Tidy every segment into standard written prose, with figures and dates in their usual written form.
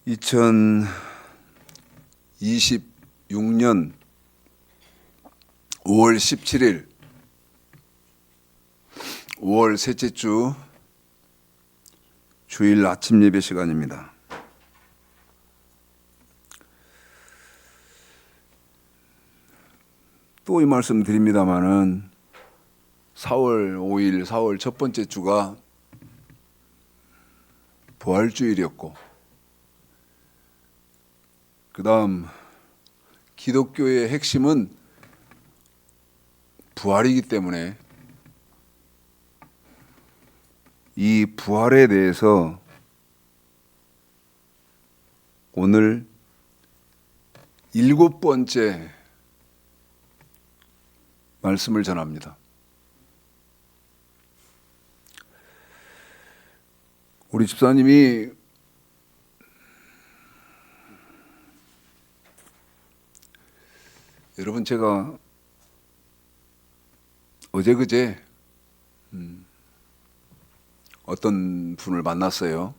2026년 5월 17일 5월 셋째 주 주일 아침 예배 시간입니다. 또 이 말씀 드립니다마는 4월 5일 4월 첫 번째 주가 부활주일이었고, 그 다음 기독교의 핵심은 부활이기 때문에 이 부활에 대해서 오늘 7번째 말씀을 전합니다. 우리 집사님이 여러분, 제가 어제 그제 어떤 분을 만났어요.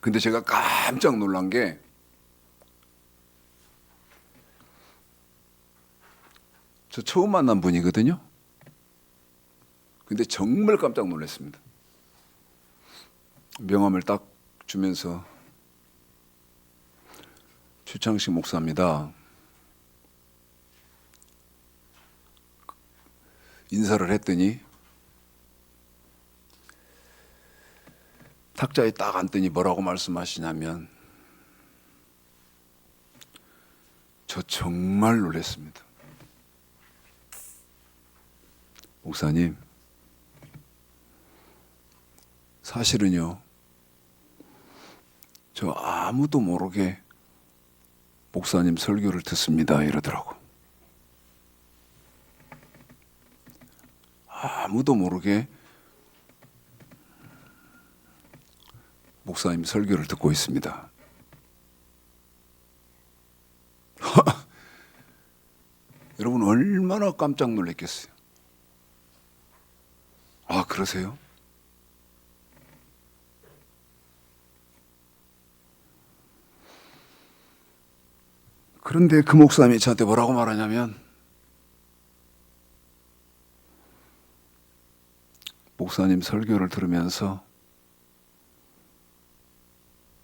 근데 제가 깜짝 놀란 게, 저 처음 만난 분이거든요. 근데 정말 깜짝 놀랐습니다. 명함을 딱 주면서 최창식 목사입니다. 인사를 했더니 탁자에 딱 앉더니 뭐라고 말씀하시냐면, 저 정말 놀랐습니다. 목사님, 사실은요, 저 아무도 모르게 목사님 설교를 듣습니다, 이러더라고. 아무도 모르게 목사님 설교를 듣고 있습니다. 여러분, 얼마나 깜짝 놀랐겠어요. 아, 그러세요? 그런데 그 목사님이 저한테 뭐라고 말하냐면, 목사님 설교를 들으면서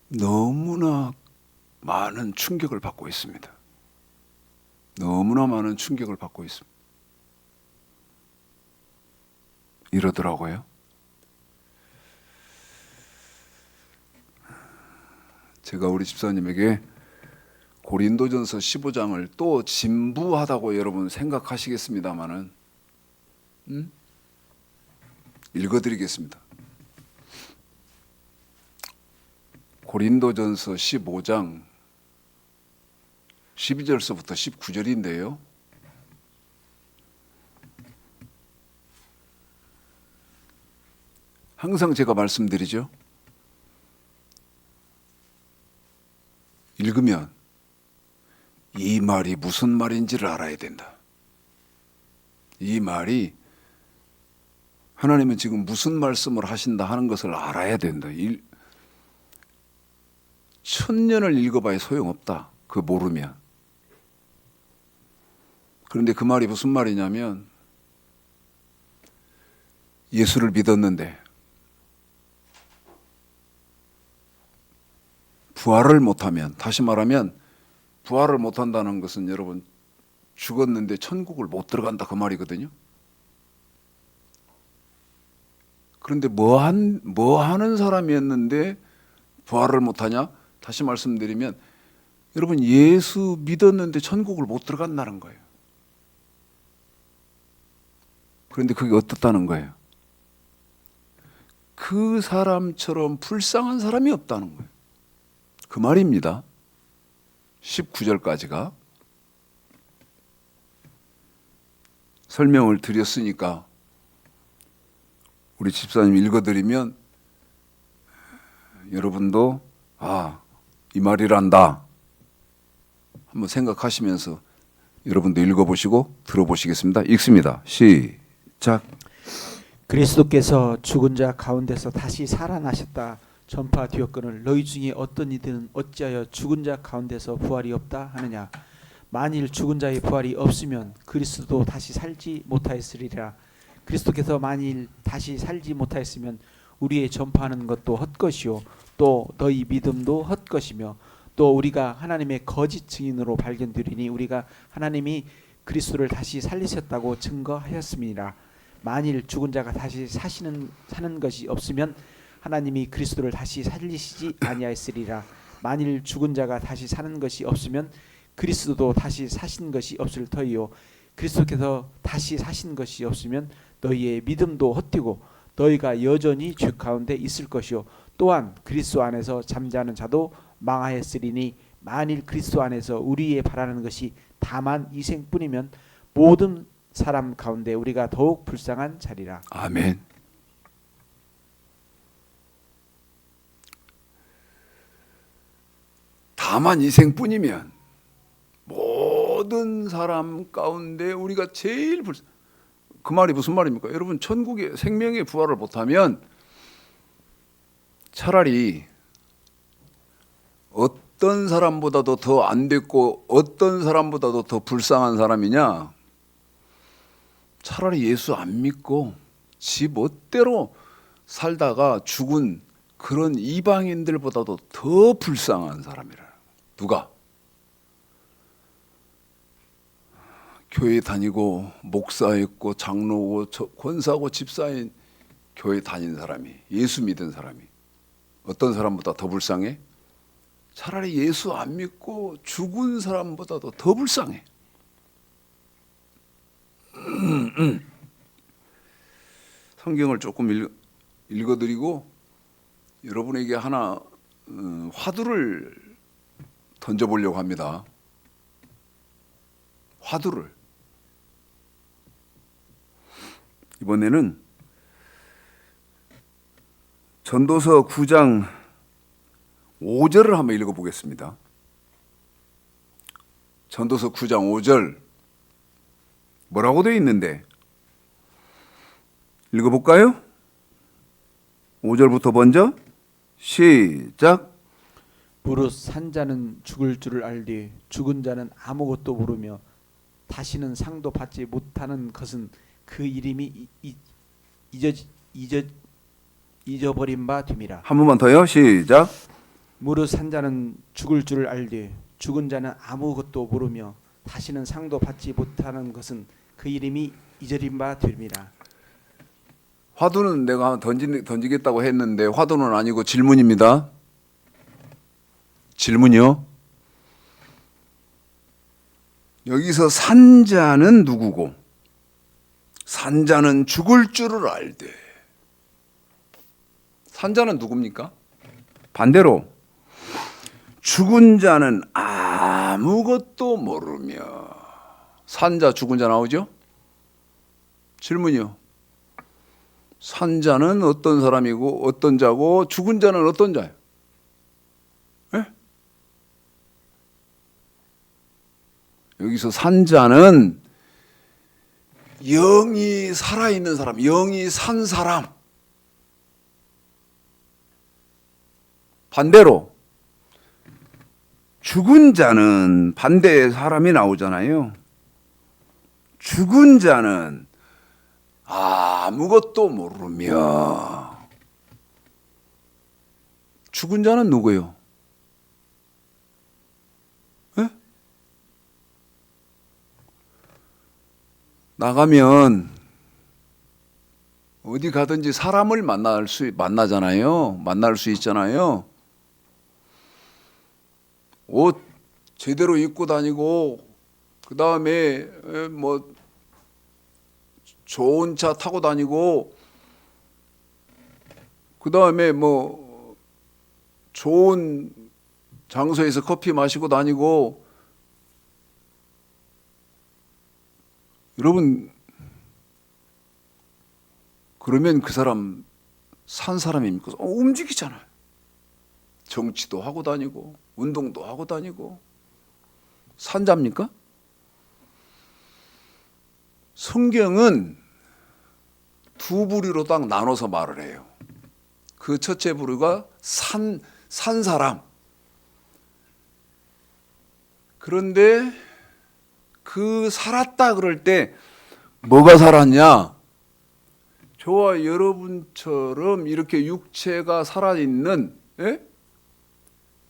너무나 많은 충격을 받고 있습니다. 너무나 많은 충격을 받고 있습니다. 이러더라고요. 제가 우리 집사님에게 고린도전서 15장을 또 진부하다고 여러분 생각하시겠습니다마는 읽어드리겠습니다. 고린도전서 15장 12절서부터 19절인데요. 항상 제가 말씀드리죠. 읽으면 이 말이 무슨 말인지를 알아야 된다. 이 말이 하나님은 지금 무슨 말씀을 하신다 하는 것을 알아야 된다. 1000년을 읽어봐야 소용없다. 그거 모르면. 그런데 그 말이 무슨 말이냐면, 예수를 믿었는데 부활을 못하면, 다시 말하면 부활을 못한다는 것은 여러분, 죽었는데 천국을 못 들어간다, 그 말이거든요. 그런데 뭐 하는 사람이었는데 부활을 못하냐? 다시 말씀드리면, 여러분, 예수 믿었는데 천국을 못 들어간다는 거예요. 그런데 그게 어떻다는 거예요? 그 사람처럼 불쌍한 사람이 없다는 거예요. 그 말입니다. 19절까지가. 설명을 드렸으니까 우리 집사님 읽어드리면 여러분도 이 말이란다 한번 생각하시면서 여러분도 읽어보시고 들어보시겠습니다. 읽습니다. 시작. 그리스도께서 죽은 자 가운데서 다시 살아나셨다. 전파되었거늘 너희 중에 어떤 이들은 어찌하여 죽은 자 가운데서 부활이 없다 하느냐. 만일 죽은 자의 부활이 없으면 그리스도도 다시 살지 못하였으리라. 그리스도께서 만일 다시 살지 못하였으면 우리의 전파하는 것도 헛것이요 또 너희 믿음도 헛것이며 또 우리가 하나님의 거짓 증인으로 발견되리니 우리가 하나님이 그리스도를 다시 살리셨다고 증거하였음이니라. 만일 죽은 자가 다시 사는 것이 없으면 하나님이 그리스도를 다시 살리시지 아니하였으리라. 만일 죽은 자가 다시 사는 것이 없으면 그리스도도 다시 사신 것이 없을 터이요 그리스도께서 다시 사신 것이 없으면 너희의 믿음도 헛되고 너희가 여전히 죄 가운데 있을 것이요 또한 그리스도 안에서 잠자는 자도 망하였으리니 만일 그리스도 안에서 우리의 바라는 것이 다만 이 생뿐이면 모든 사람 가운데 우리가 더욱 불쌍한 자리라. 아멘. 다만 이 생뿐이면 모든 사람 가운데 우리가 제일 그 말이 무슨 말입니까? 여러분 천국의 생명의 부활을 못하면 차라리 어떤 사람보다도 더 안 됐고 어떤 사람보다도 더 불쌍한 사람이냐? 차라리 예수 안 믿고 지 멋대로 살다가 죽은 그런 이방인들보다도 더 불쌍한 사람이라. 누가? 교회 다니고 목사였고 장로고 권사고 집사인 교회 다닌 사람이 예수 믿은 사람이 어떤 사람보다 더 불쌍해? 차라리 예수 안 믿고 죽은 사람보다도 더 불쌍해. 성경을 조금 읽어드리고 여러분에게 하나 화두를 던져보려고 합니다. 화두를. 이번에는 전도서 9장 5절을 한번 읽어보겠습니다. 전도서 9장 5절 뭐라고 되어 있는데 읽어볼까요? 5절부터 먼저 시작. 무릇 산 자는 죽을 줄을 알되 죽은 자는 아무것도 모르며 다시는 상도 받지 못하는 것은 그 이름이 잊어버린 바 됨이라. 한 번만 더요. 시작. 무릇 산 자는 죽을 줄을 알되 죽은 자는 아무것도 모르며 다시는 상도 받지 못하는 것은 그 이름이 잊어버린 바 됨이라. 화두는 내가 던지겠다고 했는데 화두는 아니고 질문입니다. 질문이요. 여기서 산자는 누구고 산자는 죽을 줄을 알되 산자는 누굽니까? 반대로 죽은 자는 아무것도 모르며 산자 죽은 자 나오죠? 질문이요. 산자는 어떤 사람이고 어떤 자고 죽은 자는 어떤 자예요? 예? 여기서 산자는 영이 살아있는 사람, 영이 산 사람. 반대로 죽은 자는 반대의 사람이 나오잖아요. 죽은 자는 아무것도 모르며. 죽은 자는 누구예요? 에? 나가면 어디 가든지 사람을 만나잖아요. 만날 수 있잖아요. 옷 제대로 입고 다니고 그 다음에 뭐 좋은 차 타고 다니고 그 다음에 뭐 좋은 장소에서 커피 마시고 다니고. 여러분 그러면 그 사람 산 사람입니까? 움직이잖아요. 정치도 하고 다니고 운동도 하고 다니고. 산자입니까? 성경은 두 부류로 딱 나눠서 말을 해요. 그 첫째 부류가 산 사람. 그런데 그 살았다 그럴 때 뭐가 살았냐? 저와 여러분처럼 이렇게 육체가 살아있는, 예?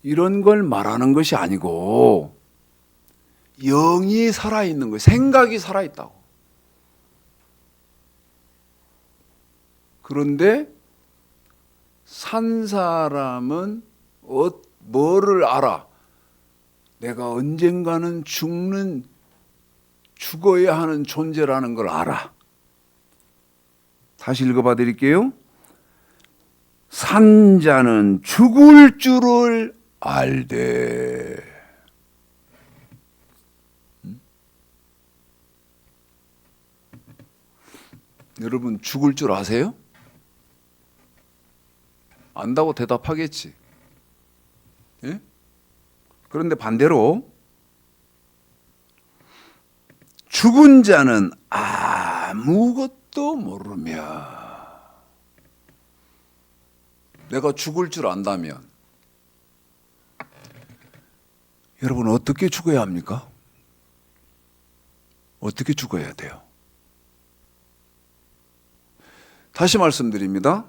이런 걸 말하는 것이 아니고 영이 살아있는 거예요. 생각이 살아있다고. 그런데 산 사람은 뭐를 알아? 내가 언젠가는 죽어야 하는 존재라는 걸 알아. 다시 읽어봐 드릴게요. 산 자는 죽을 줄을 알되. 여러분 죽을 줄 아세요? 안다고 대답하겠지. 예? 그런데 반대로 죽은 자는 아무것도 모르며. 내가 죽을 줄 안다면 여러분 어떻게 죽어야 합니까? 어떻게 죽어야 돼요? 다시 말씀드립니다.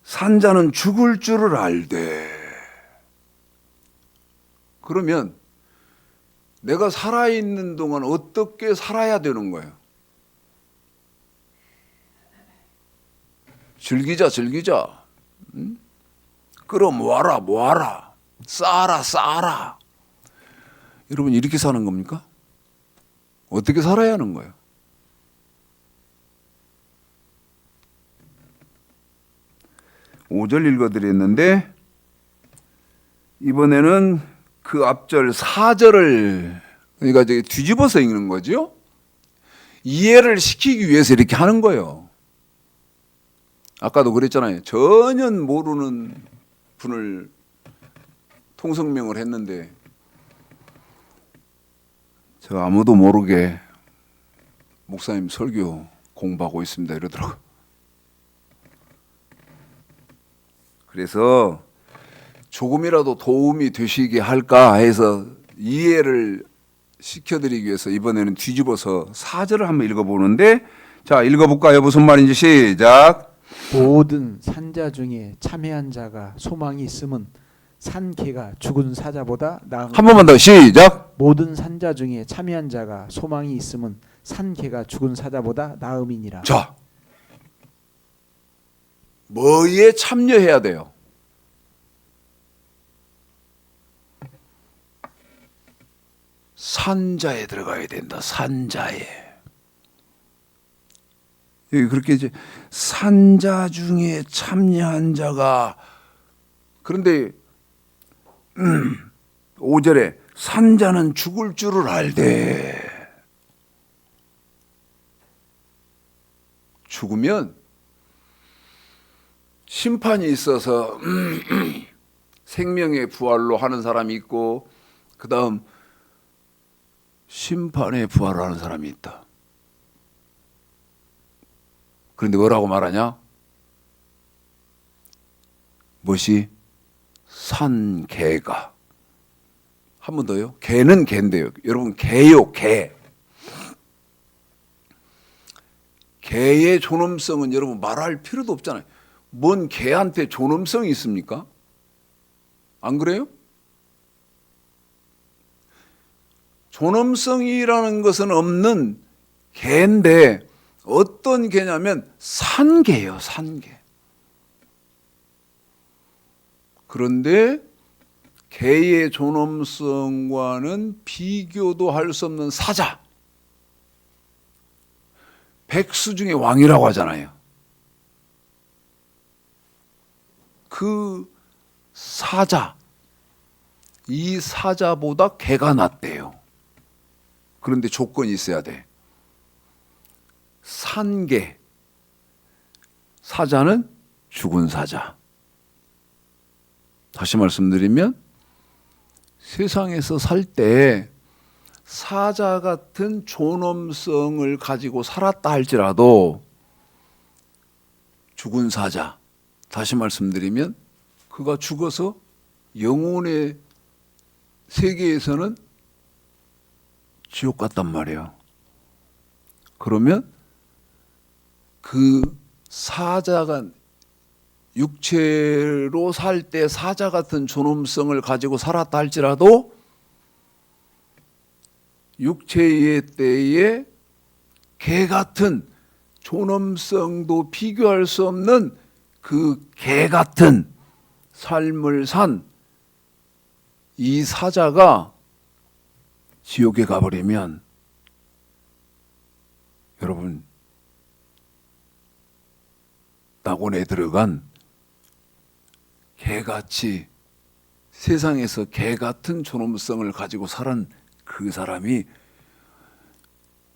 산자는 죽을 줄을 알되. 그러면 내가 살아있는 동안 어떻게 살아야 되는 거예요? 즐기자. 응? 끌어모아라. 쌓아라. 여러분 이렇게 사는 겁니까? 어떻게 살아야 하는 거예요? (5절) 읽어드렸는데 이번에는 그 앞절 4절을 그러니까 뒤집어서 읽는 거죠. 이해를 시키기 위해서 이렇게 하는 거예요. 아까도 그랬잖아요. 전혀 모르는 분을 통성명을 했는데 저 아무도 모르게 목사님 설교 공부하고 있습니다 이러더라고요. 그래서 조금이라도 도움이 되시게 할까 해서 이해를 시켜드리기 위해서 이번에는 뒤집어서 4절을 한번 읽어보는데, 자 읽어볼까요? 무슨 말인지 시작. 모든 산자 중에 참회한 자가 소망이 있음은 산 개가 죽은 사자보다 나은. 한 번만 더 시작. 모든 산자 중에 참회한 자가 소망이 있음은 산 개가 죽은 사자보다 나음이니라. 자, 뭐에 참여해야 돼요? 산자에 들어가야 된다. 산자에. 여기 그렇게 이제 산자 중에 참여한 자가. 그런데 5절에 산자는 죽을 줄을 알되. 죽으면 심판이 있어서 생명의 부활로 하는 사람이 있고 그 다음 심판의 부활을 하는 사람이 있다. 그런데 뭐라고 말하냐? 무엇이? 산 개가. 한 번 더요. 개는 개인데요. 여러분 개요, 개. 개의 존엄성은 여러분 말할 필요도 없잖아요. 뭔 개한테 존엄성이 있습니까? 안 그래요? 존엄성이라는 것은 없는 개인데 어떤 개냐면 산개예요, 산개. 그런데 개의 존엄성과는 비교도 할 수 없는 사자. 백수 중에 왕이라고 하잖아요. 그 사자, 이 사자보다 개가 낫대요. 그런데 조건이 있어야 돼. 산개, 사자는 죽은 사자. 다시 말씀드리면 세상에서 살 때 사자 같은 존엄성을 가지고 살았다 할지라도 죽은 사자, 다시 말씀드리면 그가 죽어서 영혼의 세계에서는 지옥 같단 말이에요. 그러면 그 사자가 육체로 살 때 사자 같은 존엄성을 가지고 살았다 할지라도 육체의 때에 개 같은 존엄성도 비교할 수 없는 그 개 같은 삶을 산 이 사자가 지옥에 가버리면 여러분 낙원에 들어간 개같이 세상에서 개 같은 존엄성을 가지고 살은 그 사람이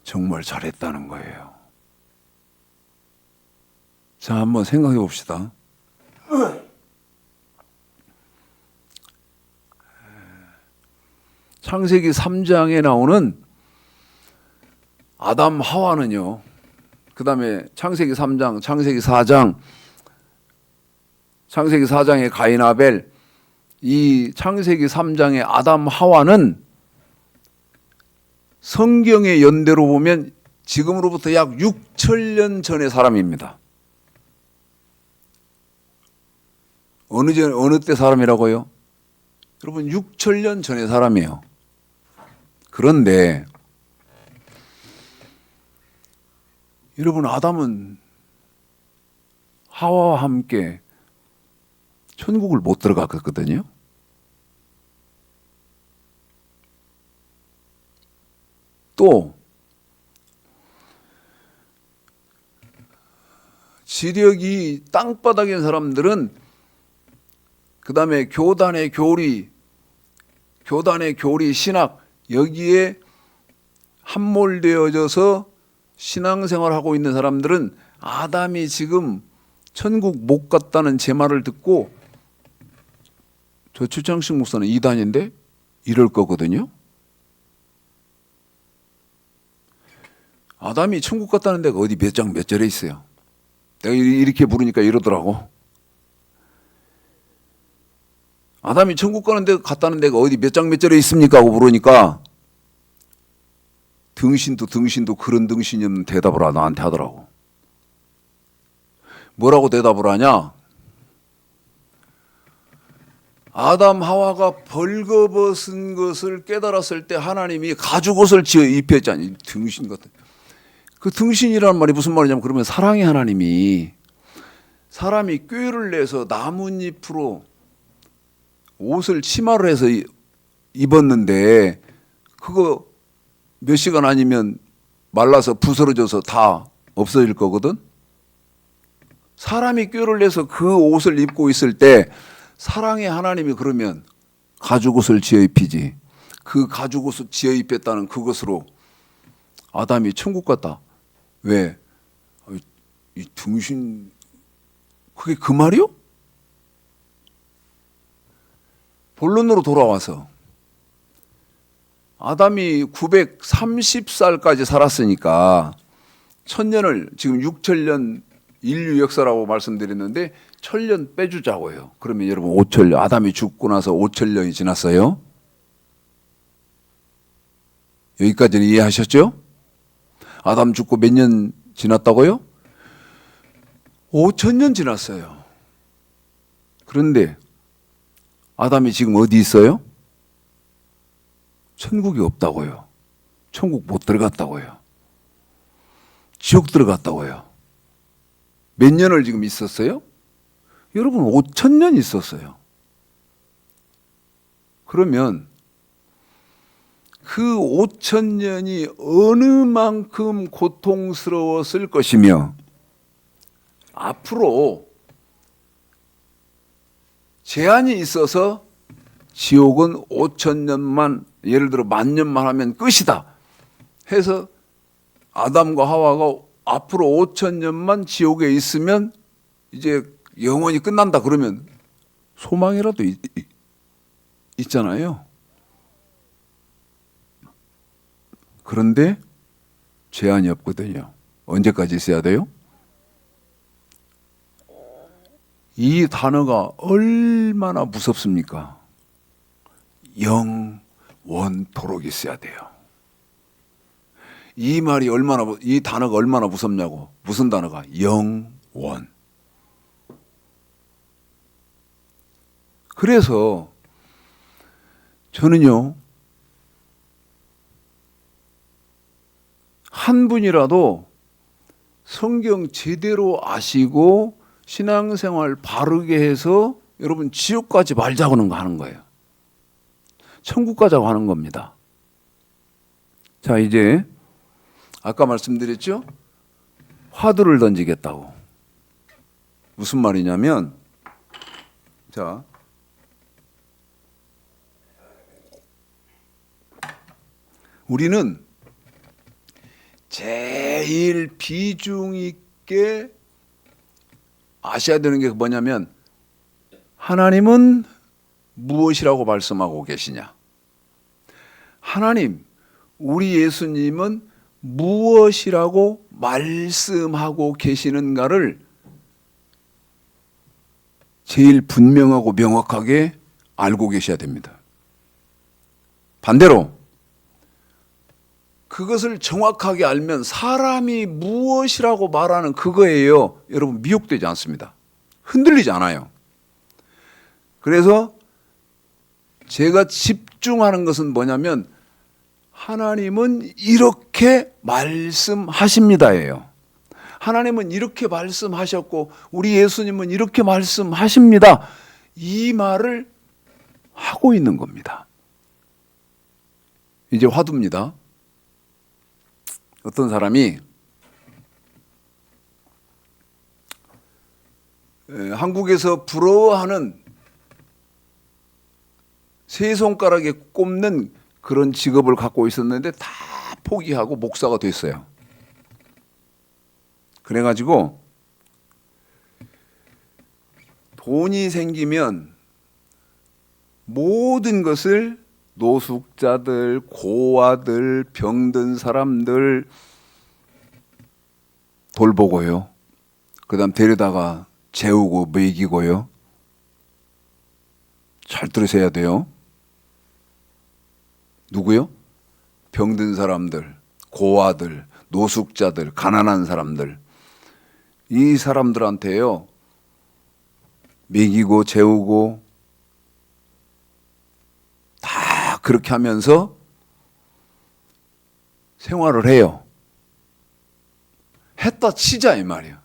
정말 잘했다는 거예요. 자, 한번 생각해 봅시다. 창세기 3장에 나오는 아담 하와는요, 그 다음에 창세기 3장, 창세기 4장, 창세기 4장의 가인 아벨, 이 창세기 3장의 아담 하와는 성경의 연대로 보면 지금으로부터 약 6천년 전의 사람입니다. 어느 때 사람이라고요? 여러분 6천년 전의 사람이에요. 그런데 여러분 아담은 하와와 함께 천국을 못 들어갔거든요. 또 지력이 땅바닥인 사람들은 그 다음에 교단의 교리 신학 여기에 함몰되어져서 신앙생활하고 있는 사람들은 아담이 지금 천국 못 갔다는 제 말을 듣고 저 최창식 목사는 이단인데 이럴 거거든요. 아담이 천국 갔다는 데가 어디 몇 장 몇 절에 있어요. 내가 이렇게 부르니까 이러더라고. 아담이 천국 가는 데 갔다는 데가 어디 몇 장 몇 절에 있습니까? 하고 물으니까 등신도 그런 등신이 없는 대답을 나한테 하더라고. 뭐라고 대답을 하냐? 아담 하와가 벌거벗은 것을 깨달았을 때 하나님이 가죽옷을 지어 입혔잖아요. 등신 같은. 그 등신이라는 말이 무슨 말이냐면 그러면 사랑의 하나님이 사람이 꾀를 내서 나뭇잎으로 옷을 치마를 해서 입었는데 그거 몇 시간 아니면 말라서 부스러져서 다 없어질 거거든. 사람이 꾀를 내서 그 옷을 입고 있을 때 사랑의 하나님이 그러면 가죽옷을 지어 입히지. 그 가죽옷을 지어 입혔다는 그것으로 아담이 천국 갔다. 왜? 이 등신 그게 그 말이요? 본론으로 돌아와서 아담이 930살까지 살았으니까 1000년을 지금 6천년 인류 역사라고 말씀드렸는데 1000년 빼주자고요. 그러면 여러분 5천년 아담이 죽고 나서 5천년이 지났어요. 여기까지는 이해하셨죠? 아담 죽고 몇 년 지났다고요? 5000년 지났어요. 그런데 아담이 지금 어디 있어요? 천국이 없다고요. 천국 못 들어갔다고요. 지옥 들어갔다고요. 몇 년을 지금 있었어요? 여러분 5000년 있었어요. 그러면 그 5000년이 어느 만큼 고통스러웠을 것이며 앞으로 제한이 있어서 지옥은 5000년만 예를 들어 10,000년만 하면 끝이다 해서 아담과 하와가 앞으로 5000년만 지옥에 있으면 이제 영원히 끝난다 그러면 소망이라도 있잖아요. 그런데 제한이 없거든요. 언제까지 있어야 돼요? 이 단어가 얼마나 무섭습니까? 영원토록 있어야 돼요. 이 말이 이 단어가 얼마나 무섭냐고. 무슨 단어가? 영원. 그래서 저는요, 한 분이라도 성경 제대로 아시고 신앙생활 바르게 해서 여러분 지옥 가지 말자고 하는 거예요. 천국 가자고 하는 겁니다. 자, 이제 아까 말씀드렸죠? 화두를 던지겠다고. 무슨 말이냐면, 자, 우리는 제일 비중 있게 아셔야 되는 게 뭐냐면, 하나님은 무엇이라고 말씀하고 계시냐? 하나님, 우리 예수님은 무엇이라고 말씀하고 계시는가를 제일 분명하고 명확하게 알고 계셔야 됩니다. 반대로 그것을 정확하게 알면 사람이 무엇이라고 말하는 그거예요. 여러분 미혹되지 않습니다. 흔들리지 않아요. 그래서 제가 집중하는 것은 뭐냐면 하나님은 이렇게 말씀하십니다예요. 하나님은 이렇게 말씀하셨고 우리 예수님은 이렇게 말씀하십니다. 이 말을 하고 있는 겁니다. 이제 화두입니다. 어떤 사람이 한국에서 부러워하는 세 손가락에 꼽는 그런 직업을 갖고 있었는데 다 포기하고 목사가 됐어요. 그래가지고 돈이 생기면 모든 것을 노숙자들, 고아들, 병든 사람들 돌보고요. 그 다음 데려다가 재우고 먹이고요. 잘 들으셔야 돼요. 누구요? 병든 사람들, 고아들, 노숙자들, 가난한 사람들. 이 사람들한테요. 먹이고 재우고 다 그렇게 하면서 생활을 해요. 했다 치자 이 말이에요.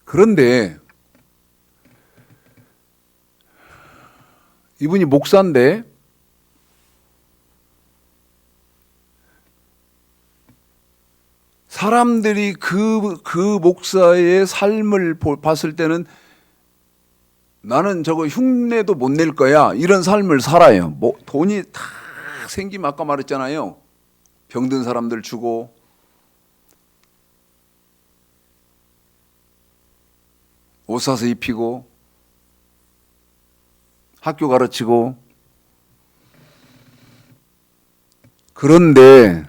그런데 이분이 목사인데 사람들이 그 목사의 삶을 봤을 때는 나는 저거 흉내도 못 낼 거야. 이런 삶을 살아요. 뭐 돈이 다 생기면 아까 말했잖아요. 병든 사람들 주고 옷 사서 입히고 학교 가르치고. 그런데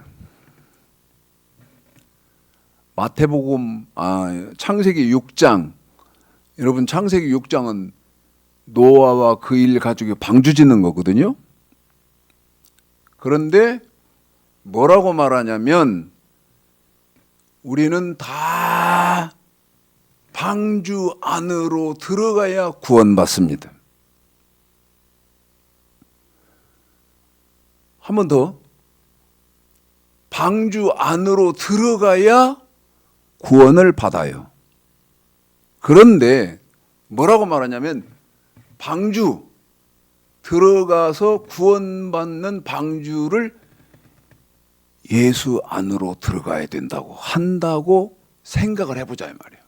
마태복음 창세기 6장, 여러분 창세기 6장은 노아와 그 일 가족이 방주 짓는 거거든요. 그런데 뭐라고 말하냐면 우리는 다 방주 안으로 들어가야 구원받습니다. 한 번 더. 방주 안으로 들어가야 구원을 받아요. 그런데 뭐라고 말하냐면 방주 들어가서 구원받는 방주를 예수 안으로 들어가야 한다고 생각을 해보자 이 말이에요.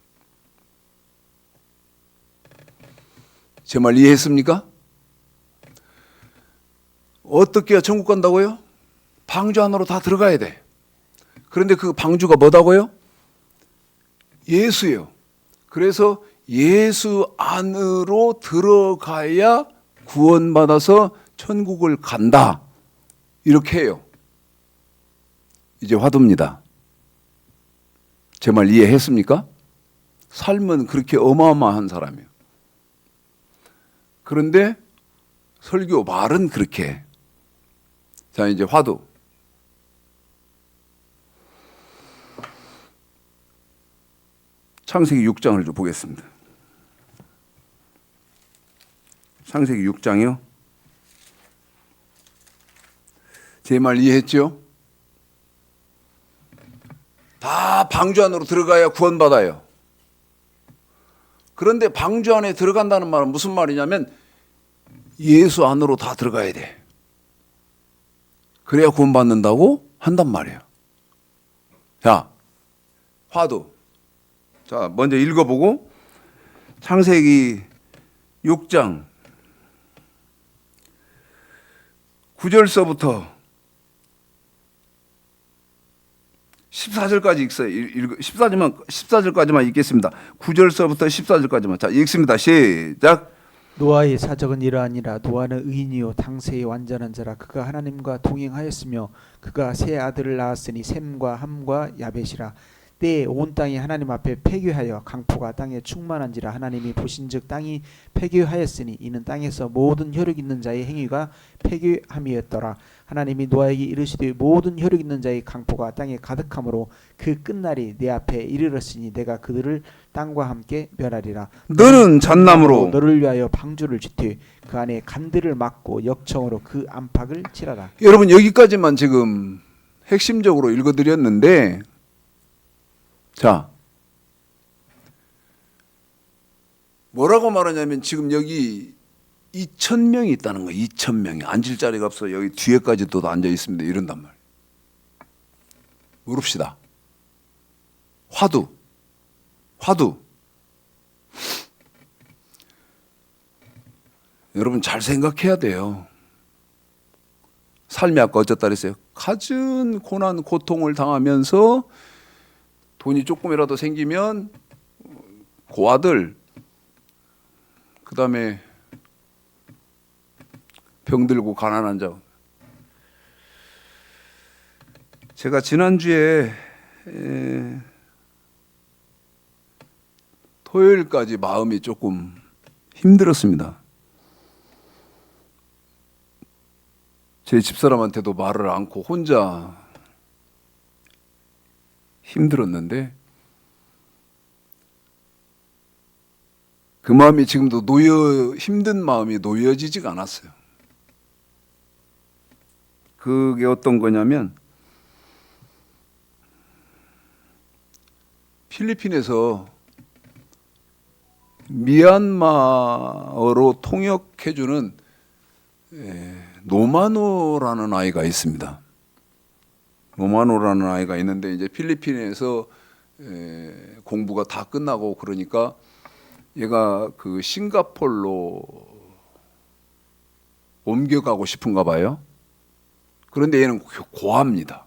제 말 이해했습니까? 어떻게 해야 천국 간다고요? 방주 안으로 다 들어가야 돼. 그런데 그 방주가 뭐다고요? 예수예요. 그래서 예수 안으로 들어가야 구원받아서 천국을 간다. 이렇게 해요. 이제 화두입니다. 제 말 이해했습니까? 삶은 그렇게 어마어마한 사람이에요. 그런데 설교 말은 그렇게. 자, 이제 화두. 창세기 6장을 좀 보겠습니다. 창세기 6장이요. 제 말 이해했죠? 다 방주 안으로 들어가야 구원받아요. 그런데 방주 안에 들어간다는 말은 무슨 말이냐면 예수 안으로 다 들어가야 돼. 그래야 구원받는다고 한단 말이에요. 자, 화두. 자, 먼저 읽어보고 창세기 6장 9절서부터 14절까지 읽어요. 14절까지만 읽겠습니다. 9절서부터 14절까지만. 자, 읽습니다. 시작. 노아의 사적은 이러하니라. 노아는 의인이요 당세의 완전한 자라. 그가 하나님과 동행하였으며 그가 세 아들을 낳았으니 셈과 함과 야벳이라. 때에 온 땅이 하나님 앞에 폐교하여 강포가 땅에 충만한지라. 하나님이 보신즉 땅이 폐교하였으니 이는 땅에서 모든 혈육 있는 자의 행위가 폐교함이었더라. 하나님이 노아에게 이르시되 모든 혈육 있는 자의 강포가 땅에 가득함으로 그 끝날이 내 앞에 이르렀으니 내가 그들을 땅과 함께 멸하리라. 너는 잣나무로 너를 위하여 방주를 짓되 그 안에 간들을 막고 역청으로 그 안팎을 칠하라. 여러분, 여기까지만 지금 핵심적으로 읽어드렸는데, 자, 뭐라고 말하냐면 지금 여기 2,000명이 있다는 거예요. 2,000명이. 앉을 자리가 없어. 여기 뒤에까지도 앉아 있습니다. 이런단 말이에요. 물읍시다. 화두. 여러분 잘 생각해야 돼요. 삶이 아까 어쨌다 그랬어요. 갖은 고난 고통을 당하면서 돈이 조금이라도 생기면 고아들, 그 다음에 병들고 가난한 자. 제가 지난주에 토요일까지 마음이 조금 힘들었습니다. 제 집사람한테도 말을 않고 혼자 힘들었는데 그 마음이 지금도 힘든 마음이 놓여지지가 않았어요. 그게 어떤 거냐면 필리핀에서 미얀마어로 통역해주는 노마노라는 아이가 있습니다. 노마노라는 아이가 있는데 이제 필리핀에서 공부가 다 끝나고 그러니까 얘가 그 싱가포르로 옮겨가고 싶은가 봐요. 그런데 얘는 고아입니다.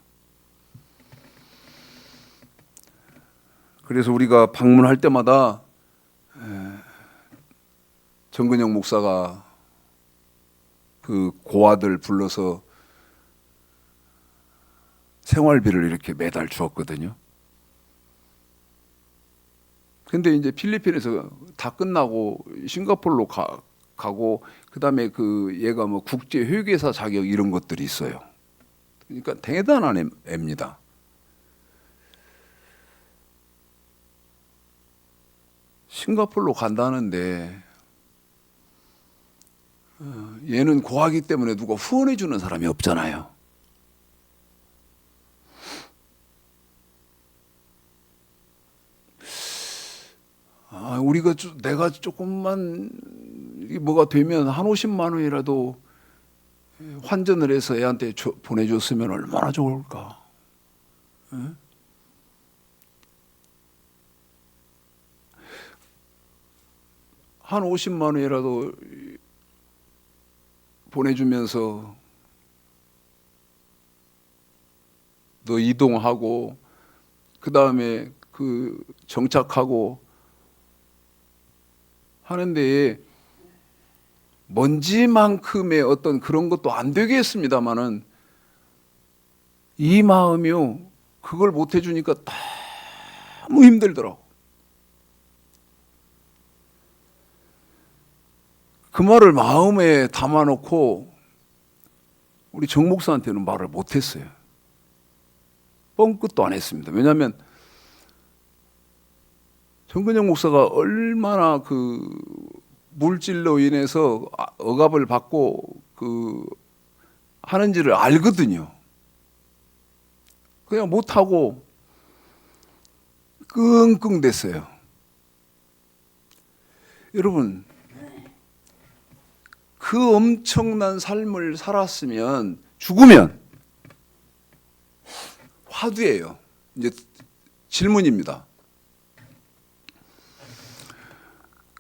그래서 우리가 방문할 때마다 정근영 목사가 그 고아들 불러서 생활비를 이렇게 매달 주었거든요. 근데 이제 필리핀에서 다 끝나고 싱가포르로 가고 그다음에 그 얘가 뭐 국제 회계사 자격 이런 것들이 있어요. 그러니까 대단한 애입니다. 싱가포르로 간다는데 얘는 고아기 때문에 누가 후원해 주는 사람이 없잖아요. 내가 조금만 뭐가 되면 한 50만 원이라도 환전을 해서 애한테 보내줬으면 얼마나 좋을까. 에? 한 50만 원이라도 보내주면서 너 이동하고 그 다음에 그 정착하고 하는데 먼지만큼의 어떤 그런 것도 안 되겠습니다만은 이 마음이요 그걸 못 해주니까 너무 힘들더라고. 그 말을 마음에 담아놓고 우리 정 목사한테는 말을 못했어요. 뻥끗도 안 했습니다. 왜냐하면 정근영 목사가 얼마나 그 물질로 인해서 억압을 받고 그 하는지를 알거든요. 그냥 못하고 끙끙 댔어요. 여러분, 그 엄청난 삶을 살았으면 죽으면 화두예요. 이제 질문입니다.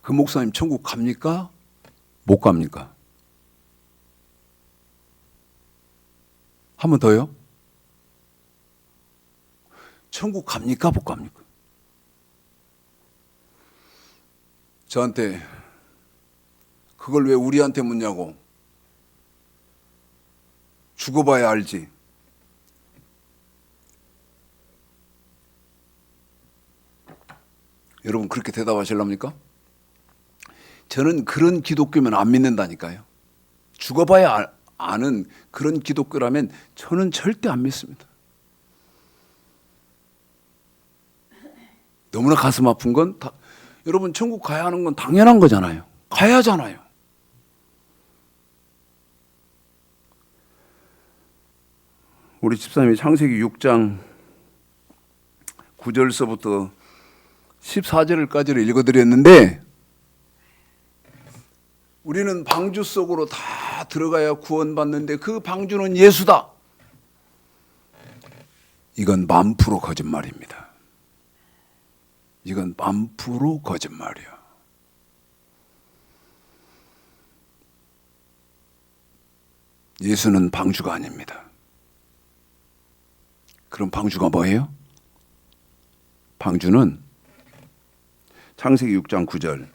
그 목사님 천국 갑니까? 못 갑니까? 한 번 더요? 천국 갑니까? 못 갑니까? 저한테 그걸 왜 우리한테 묻냐고. 죽어봐야 알지. 여러분 그렇게 대답하실랍니까? 저는 그런 기독교면 안 믿는다니까요. 죽어봐야 아는 그런 기독교라면 저는 절대 안 믿습니다. 너무나 가슴 아픈 건 여러분 천국 가야 하는 건 당연한 거잖아요. 가야 하잖아요. 우리 집사님이 창세기 6장 9절서부터 14절까지를 읽어드렸는데 우리는 방주 속으로 다 들어가야 구원받는데 그 방주는 예수다. 이건 10,000% 거짓말입니다. 이건 10,000% 거짓말이야. 예수는 방주가 아닙니다. 그럼 방주가 뭐예요? 방주는 창세기 6장 9절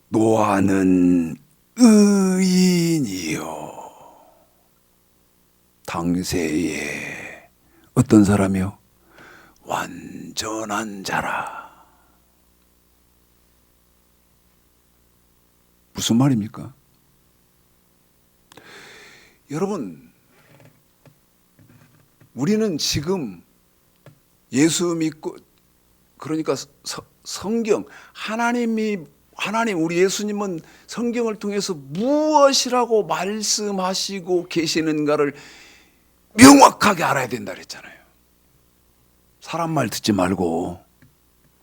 노아는 의인이요 당세에 어떤 사람이요? 완전한 자라. 무슨 말입니까? 여러분, 우리는 지금 예수 믿고 그러니까 성경 하나님 우리 예수님은 성경을 통해서 무엇이라고 말씀하시고 계시는가를 명확하게 알아야 된다 그랬잖아요. 사람 말 듣지 말고,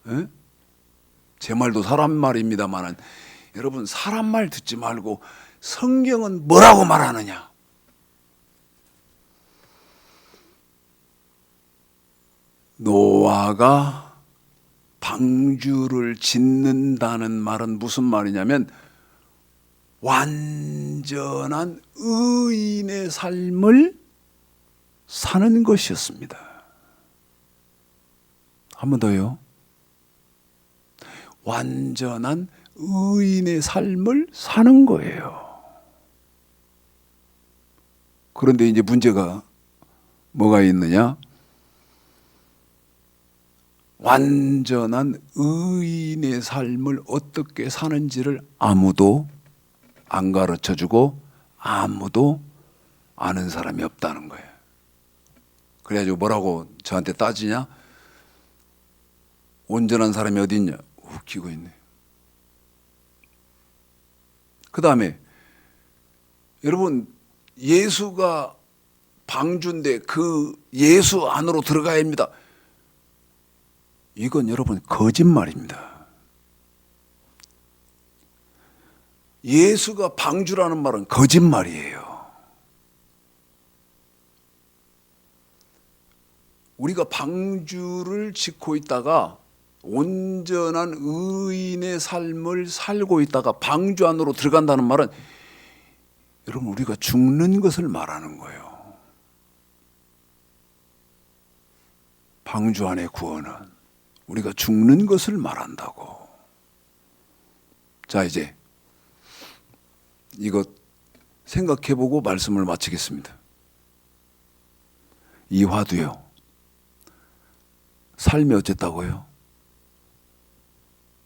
에? 제 말도 사람 말입니다만은 여러분 사람 말 듣지 말고 성경은 뭐라고 말하느냐? 노아가 방주를 짓는다는 말은 무슨 말이냐면 완전한 의인의 삶을 사는 것이었습니다. 한 번 더요. 완전한 의인의 삶을 사는 거예요. 그런데 이제 문제가 뭐가 있느냐? 완전한 의인의 삶을 어떻게 사는지를 아무도 안 가르쳐주고 아무도 아는 사람이 없다는 거예요. 그래가지고 뭐라고 저한테 따지냐? 온전한 사람이 어디 있냐? 웃기고 있네. 그 다음에 여러분 예수가 방주인데 그 예수 안으로 들어가야 합니다. 이건 여러분 거짓말입니다. 예수가 방주라는 말은 거짓말이에요. 우리가 방주를 짓고 있다가 온전한 의인의 삶을 살고 있다가 방주 안으로 들어간다는 말은 여러분 우리가 죽는 것을 말하는 거예요. 방주 안의 구원은 우리가 죽는 것을 말한다고. 자, 이제 이것 생각해보고 말씀을 마치겠습니다. 이 화두요. 삶이 어쨌다고요?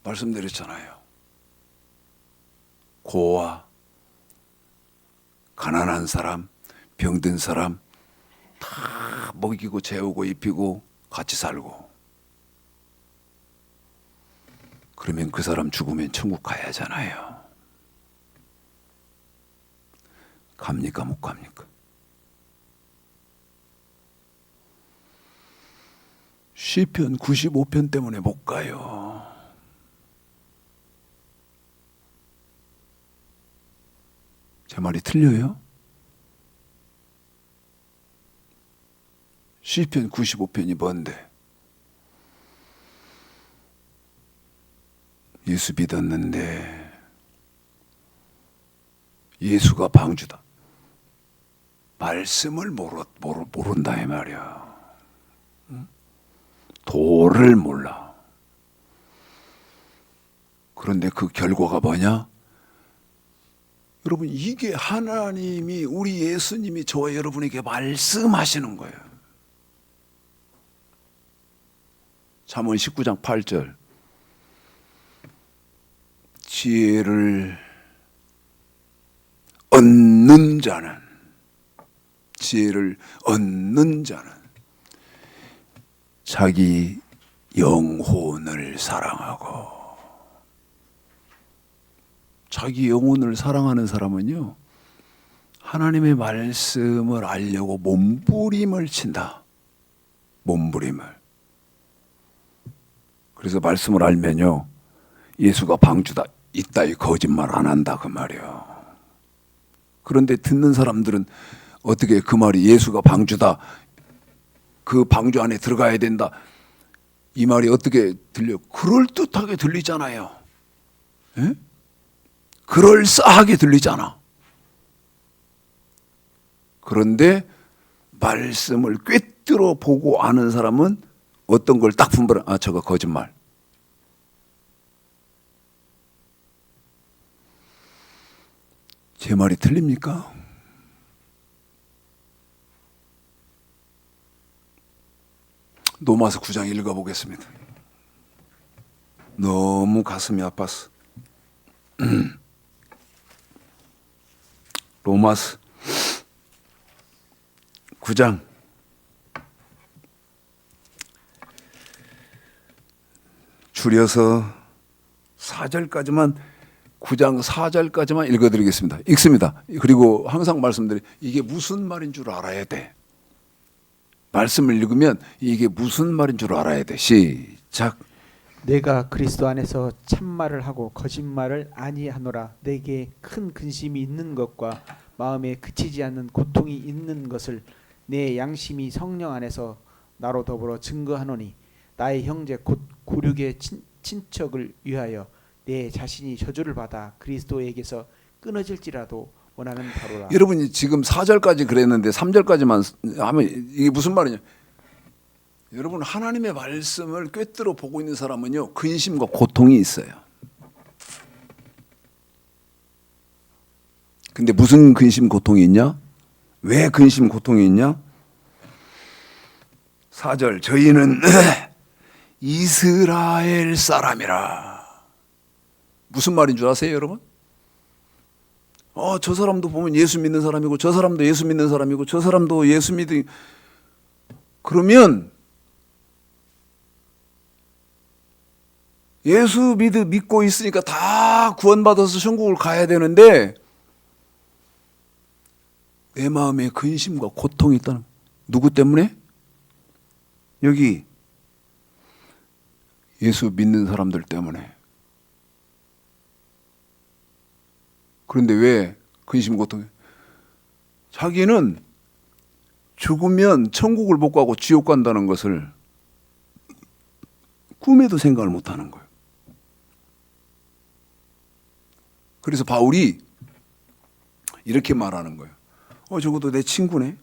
말씀드렸잖아요. 고아, 가난한 사람, 병든 사람 다 먹이고 재우고 입히고 같이 살고. 그러면 그 사람 죽으면 천국 가야 하잖아요. 갑니까 못 갑니까? 시편 95편 때문에 못 가요. 제 말이 틀려요? 시편 95편이 뭔데? 예수 믿었는데 예수가 방주다. 말씀을 모른다 이 말이야. 도를 몰라. 그런데 그 결과가 뭐냐? 여러분, 이게 하나님이, 우리 예수님이 저와 여러분에게 말씀하시는 거예요. 잠언 19장 8절. 지혜를 얻는 자는 자기 영혼을 사랑하고, 자기 영혼을 사랑하는 사람은요, 하나님의 말씀을 알려고 몸부림을 친다. 몸부림을. 그래서 말씀을 알면요, 예수가 방주다, 이따위 거짓말 안 한다 그 말이요. 그런데 듣는 사람들은 어떻게 그 말이 예수가 방주다, 그 방주 안에 들어가야 된다, 이 말이 어떻게 들려? 그럴듯하게 들리잖아요. 에? 그럴싸하게 들리잖아. 그런데 말씀을 꿰뚫어 보고 아는 사람은 어떤 걸 딱 분별해. 아, 저거 거짓말. 제 말이 틀립니까? 로마서 9장 읽어보겠습니다. 너무 가슴이 아팠어. 로마서 9장 줄여서 4절까지만, 9장 4절까지만 읽어드리겠습니다. 읽습니다. 그리고 항상 말씀드리, 이게 무슨 말인 줄 알아야 돼. 말씀을 읽으면 이게 무슨 말인 줄 알아야 돼. 시작. 내가 그리스도 안에서 참말을 하고 거짓말을 아니하노라. 내게 큰 근심이 있는 것과 마음에 그치지 않는 고통이 있는 것을 내 양심이 성령 안에서 나로 더불어 증거하노니, 나의 형제 곧 고륙의 친척을 위하여 내 자신이 저주를 받아 그리스도에게서 끊어질지라도 원하는 바로라. 여러분이 지금 4절까지 그랬는데 3절까지만 하면 이게 무슨 말이냐? 여러분, 하나님의 말씀을 꿰뚫어 보고 있는 사람은요, 근심과 고통이 있어요. 근데 무슨 근심 고통이 있냐? 왜 근심 고통이 있냐? 4절, 저희는 이스라엘 사람이라. 무슨 말인 줄 아세요, 여러분? 저 사람도 보면 예수 믿는 사람이고, 저 사람도 예수 믿는 사람이고, 저 사람도 예수 믿는, 그러면 예수 믿고 있으니까 다 구원받아서 천국을 가야 되는데, 내 마음에 근심과 고통이 있다는, 누구 때문에? 여기 예수 믿는 사람들 때문에. 그런데 왜 근심 고통이? 자기는 죽으면 천국을 못 가고 지옥 간다는 것을 꿈에도 생각을 못 하는 거예요. 그래서 바울이 이렇게 말하는 거예요. 저것도 내 친구네.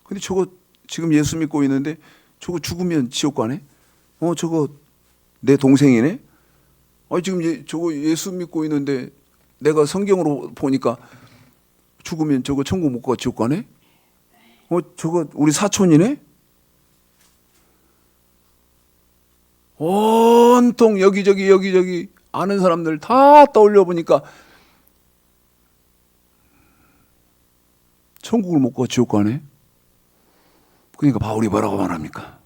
근데 저거 지금 예수 믿고 있는데 저거 죽으면 지옥 가네. 저거 내 동생이네. 지금 저거 예수 믿고 있는데 내가 성경으로 보니까 죽으면 저거 천국 못 가고 지옥 가네. 저거 우리 사촌이네. 온통 여기저기 아는 사람들 다 떠올려 보니까 천국을 못 가 지옥 가네. 그러니까 바울이 뭐라고 말합니까?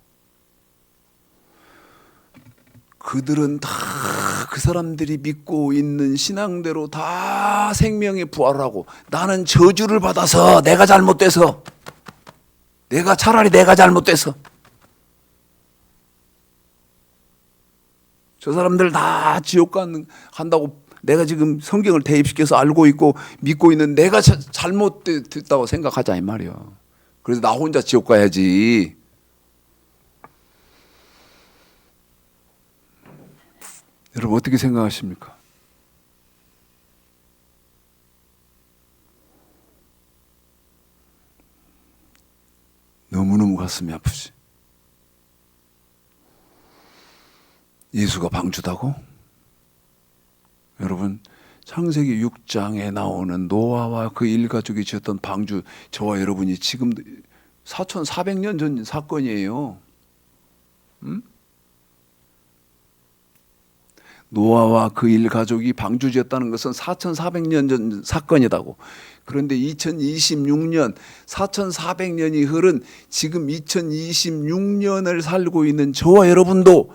그들은 다 그 사람들이 믿고 있는 신앙대로 다 생명의 부활하고 나는 저주를 받아서 내가 잘못돼서 차라리 내가 잘못돼서 저 사람들 다 지옥 간다고 내가 지금 성경을 대입시켜서 알고 있고 믿고 있는 내가 잘못됐다고 생각하자 이 말이야. 그래서 나 혼자 지옥 가야지. 여러분 어떻게 생각하십니까? 너무너무 가슴이 아프지. 예수가 방주다고? 여러분 창세기 6장에 나오는 노아와 그 일가족이 지었던 방주, 저와 여러분이 지금 4400년 전 사건이에요. 응? 노아와 그 일가족이 방주 지었다는 것은 4400년 전 사건이라고. 그런데 2026년 4400년이 흐른 지금 2026년을 살고 있는 저와 여러분도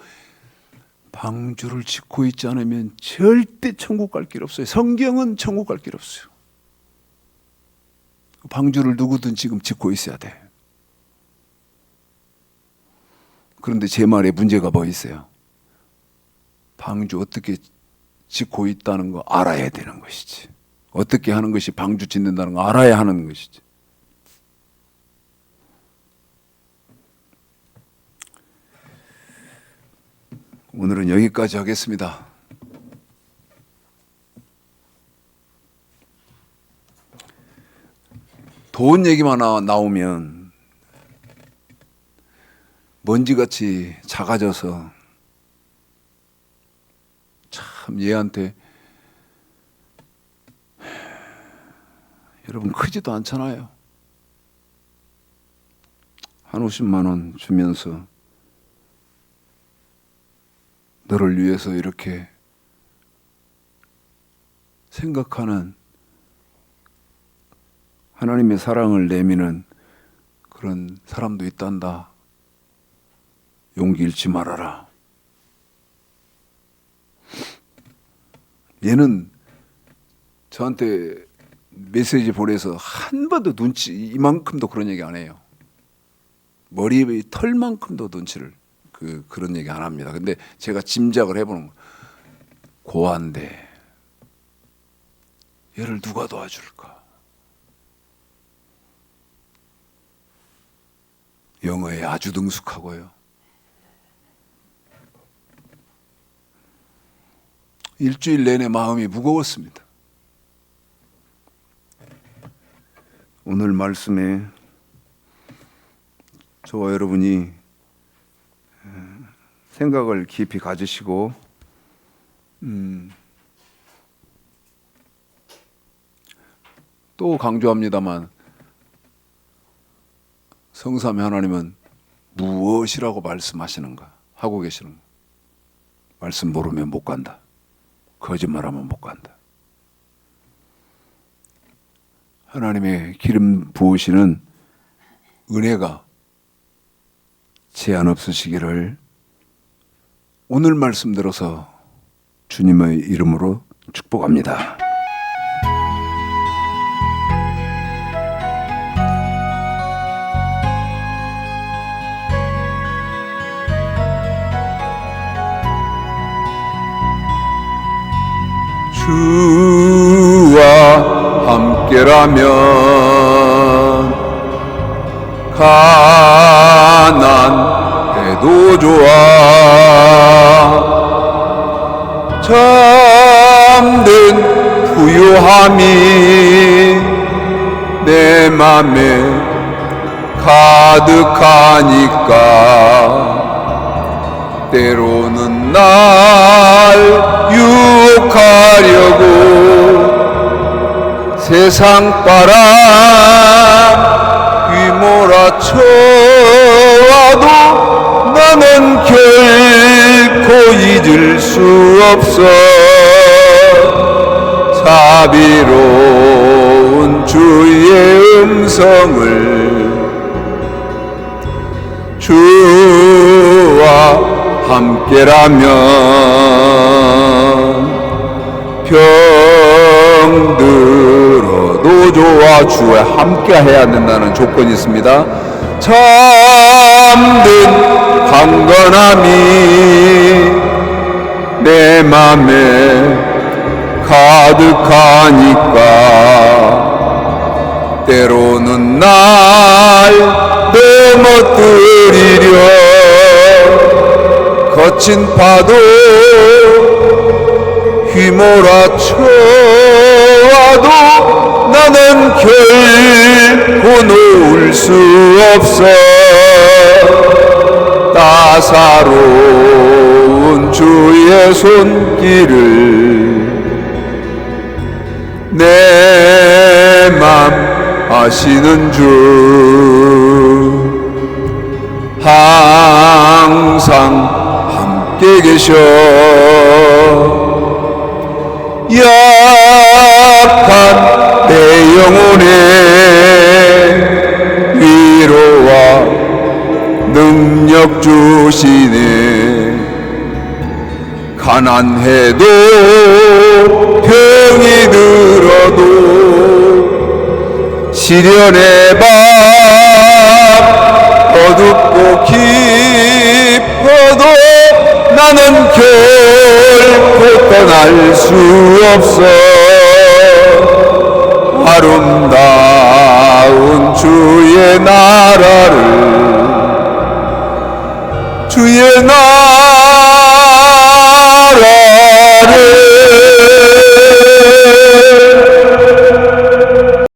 방주를 짓고 있지 않으면 절대 천국 갈 길 없어요. 성경은 천국 갈 길 없어요. 방주를 누구든 지금 짓고 있어야 돼. 그런데 제 말에 문제가 뭐 있어요? 방주 어떻게 짓고 있다는 거 알아야 되는 것이지. 어떻게 하는 것이 방주 짓는다는 거 알아야 하는 것이지. 오늘은 여기까지 하겠습니다. 돈 얘기만 나오면 먼지같이 작아져서 참 얘한테 여러분 크지도 않잖아요. 한 50만 원 주면서 너를 위해서 이렇게 생각하는 하나님의 사랑을 내미는 그런 사람도 있단다. 용기 잃지 말아라. 얘는 저한테 메시지 보내서 한 번도 눈치 이만큼도 그런 얘기 안 해요. 머리 털만큼도 눈치를 그런 얘기 안 합니다. 근데 제가 짐작을 해보는 거. 고아인데 얘를 누가 도와줄까? 영어에 아주 능숙하고요. 일주일 내내 마음이 무거웠습니다. 오늘 말씀에 저와 여러분이 생각을 깊이 가지시고 또 강조합니다만 성삼위 하나님은 무엇이라고 말씀하시는가 하고 계시는 거. 말씀 모르면 못 간다. 거짓말하면 못 간다. 하나님의 기름 부으시는 은혜가 제한 없으시기를 오늘 말씀 들어서 주님의 이름으로 축복합니다. 주와 함께라면 가난해도 좋아. 참된 부요함이 내 맘에 가득하니까 때로는 날 유혹하려고 세상 바람 휘몰아쳐와도 나는 결코 잊을 수 없어. 자비로운 주의 음성을 주와 함께라면 병들어도 좋아. 주와 함께 해야 된다는 조건이 있습니다. 참된 강건함이 내 맘에 가득하니까 때로는 날 넘어뜨리려 거친 파도 휘몰아쳐와도 나는 결코 놓을 수 없어. 따사로운 주의 손길을 내 맘 아시는 주 항상 함께 계셔. 약한 내 영혼의 위로와 능력 주시네. 가난해도 병이 들어도 시련의 밤 어둡고 깊어도 나는 결코 떠날 수 없어. 아름다운 주의 나라를 주의 나라를